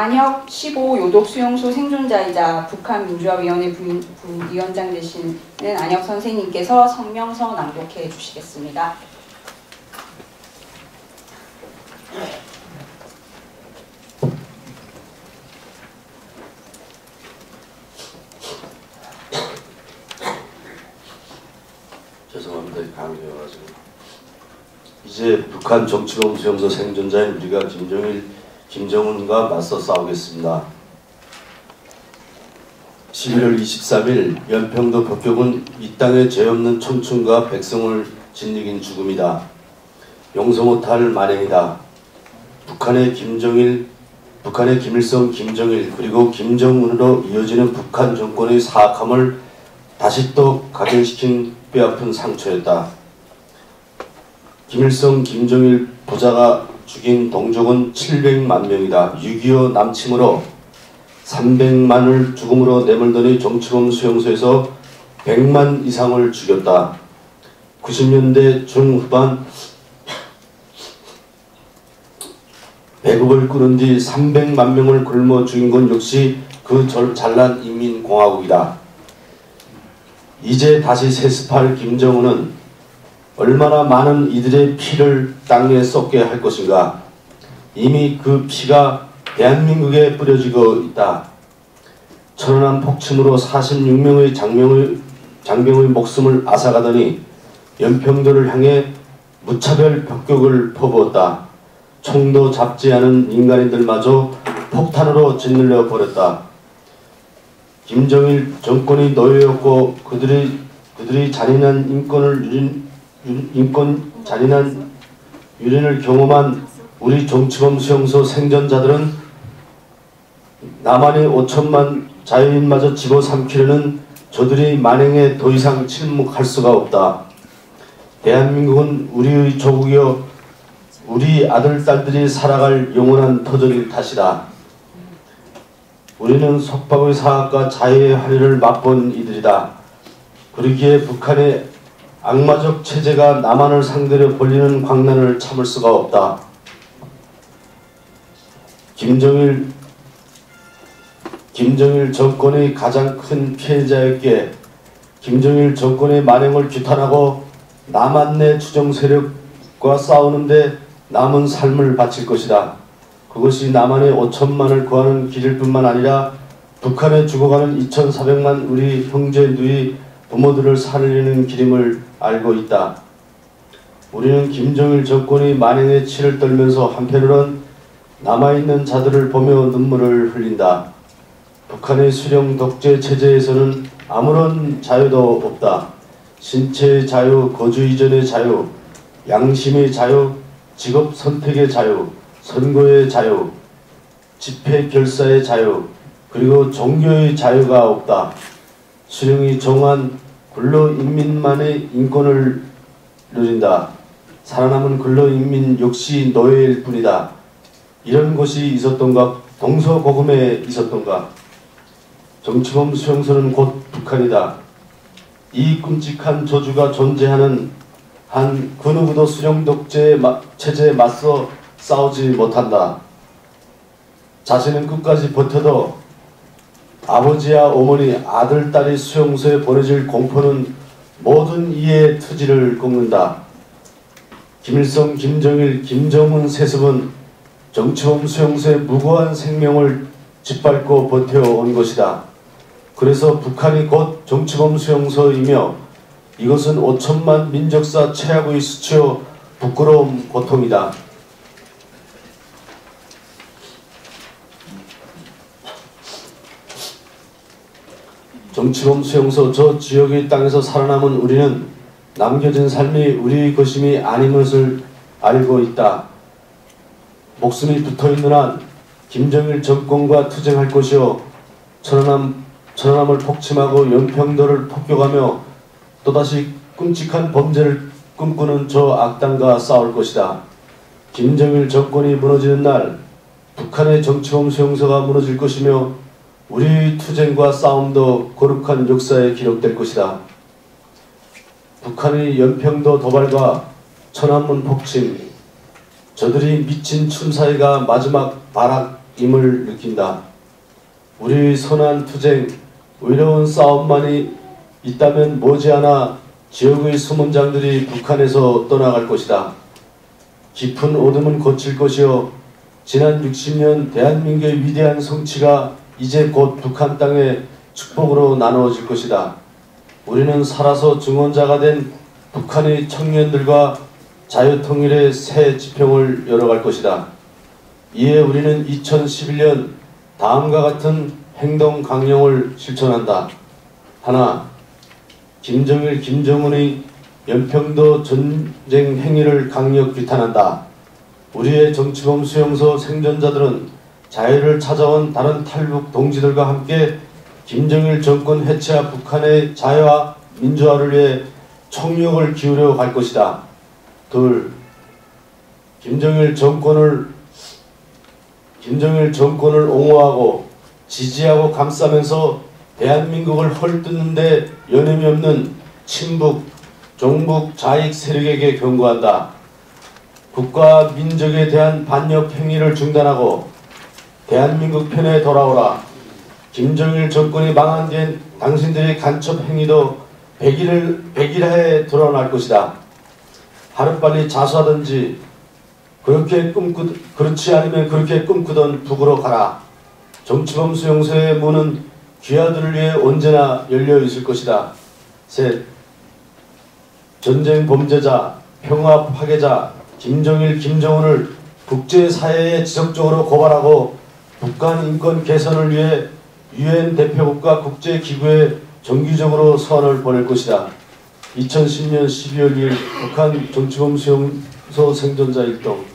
안혁 15 요독 수용소 생존자이자 북한민주화위원회 부위원장 되시는 안혁 선생님께서 성명서 낭독해 주시겠습니다. 죄송합니다. 감기여가지고. 이제 북한 정치범 수용소 생존자인 우리가 김정은과 맞서 싸우겠습니다. 11월 23일 연평도 폭격은 이 땅에 죄 없는 촌춘과 백성을 짓이긴 죽음이다. 용서 못할 만행이다. 북한의 김일성, 김정일 그리고 김정은으로 이어지는 북한 정권의 사악함을 다시 또 각인시킨 뼈아픈 상처였다. 김일성, 김정일 부자가 죽인 동족은 700만 명이다. 6.25 남침으로 300만을 죽음으로 내몰더니 정치범 수용소에서 100만 이상을 죽였다. 90년대 중후반 배급을 끊은 뒤 300만 명을 굶어 죽인 건 역시 그 잘난 인민공화국이다. 이제 다시 세습할 김정은은 얼마나 많은 이들의 피를 땅에 쏟게 할 것인가. 이미 그 피가 대한민국에 뿌려지고 있다. 천안함 폭침으로 46명의 장병의 목숨을 앗아가더니 연평도를 향해 무차별 폭격을 퍼부었다. 총도 잡지 않은 인간인들마저 폭탄으로 짓눌려 버렸다. 김정일 정권이 노예였고 그들이 잔인한 잔인한 유린을 경험한 우리 정치범 수용소 생존자들은 남한의 5천만 자유인마저 집어삼키려는 저들의 만행에 더 이상 침묵할 수가 없다. 대한민국은 우리의 조국이여 우리 아들, 딸들이 살아갈 영원한 터전일 탓이다. 우리는 속박의 사악과 자유의 활위를 맛본 이들이다. 그러기에 북한의 악마적 체제가 남한을 상대로 벌리는 광란을 참을 수가 없다. 김정일 정권의 가장 큰 피해자였기에 김정일 정권의 만행을 규탄하고 남한 내 추정 세력과 싸우는데 남은 삶을 바칠 것이다. 그것이 남한의 5천만을 구하는 길일 뿐만 아니라 북한에 죽어가는 2,400만 우리 형제 누이 부모들을 살리는 길임을 알고 있다. 우리는 김정일 정권이 만행의 치를 떨면서 한편으론 남아있는 자들을 보며 눈물을 흘린다. 북한의 수령 독재 체제에서는 아무런 자유도 없다. 신체의 자유, 거주 이전의 자유, 양심의 자유, 직업 선택의 자유, 선거의 자유, 집회 결사의 자유, 그리고 종교의 자유가 없다. 수령이 정한 근로인민만의 인권을 누린다. 살아남은 근로인민 역시 노예일 뿐이다. 이런 것이 있었던가? 동서고금에 있었던가? 정치범 수용소는 곧 북한이다. 이 끔찍한 저주가 존재하는 한 그 누구도 수령 독재 체제에 맞서 싸우지 못한다. 자신은 끝까지 버텨도 아버지와 어머니, 아들, 딸이 수용소에 보내질 공포는 모든 이의 투지를 꺾는다. 김일성, 김정일, 김정은 세습은 정치범 수용소의 무고한 생명을 짓밟고 버텨온 것이다. 그래서 북한이 곧 정치범 수용소이며 이것은 5천만 민족사 최악의 수치요 부끄러움, 고통이다. 정치범 수용소 저 지역의 땅에서 살아남은 우리는 남겨진 삶이 우리의 것임이 아닌 것을 알고 있다. 목숨이 붙어있는 한 김정일 정권과 투쟁할 것이요 천안함을 폭침하고 연평도를 폭격하며 또다시 끔찍한 범죄를 꿈꾸는 저 악당과 싸울 것이다. 김정일 정권이 무너지는 날 북한의 정치범 수용소가 무너질 것이며 우리의 투쟁과 싸움도 거룩한 역사에 기록될 것이다. 북한의 연평도 도발과 천안문 폭침, 저들이 미친 춤사위가 마지막 발악 임을 느낀다. 우리 선한 투쟁, 의로운 싸움만이 있다면 머지않아 지역의 수문장들이 북한에서 떠나갈 것이다. 깊은 어둠은 거칠 것이요 지난 60년 대한민국의 위대한 성취가 이제 곧 북한 땅의 축복으로 나누어질 것이다. 우리는 살아서 증언자가 된 북한의 청년들과 자유통일의 새 지평을 열어갈 것이다. 이에 우리는 2011년 다음과 같은 행동 강령을 실천한다. 하나, 김정일, 김정은의 연평도 전쟁 행위를 강력 비탄한다. 우리의 정치범 수용소 생존자들은 자유를 찾아온 다른 탈북 동지들과 함께 김정일 정권 해체와 북한의 자유와 민주화를 위해 총력을 기울여 갈 것이다. 둘, 김정일 정권을 옹호하고 지지하고 감싸면서 대한민국을 헐뜯는 데 여념이 없는 친북, 종북 좌익 세력에게 경고한다. 국가 민족에 대한 반역 행위를 중단하고 대한민국 편에 돌아오라. 김정일 정권이 망한 뒤엔 당신들의 간첩 행위도 백일하에 드러날 것이다. 하루빨리 자수하든지 그렇지 않으면 그렇게 꿈꾸던 북으로 가라. 정치범 수용소의 문은 귀하들을 위해 언제나 열려 있을 것이다. 셋, 전쟁 범죄자, 평화 파괴자 김정일, 김정은을 국제사회에 지속적으로 고발하고 북한 인권 개선을 위해 유엔 대표국과 국제기구에 정기적으로 서한을 보낼 것이다. 2010년 12월 2일 북한 정치범 수용소 생존자 일동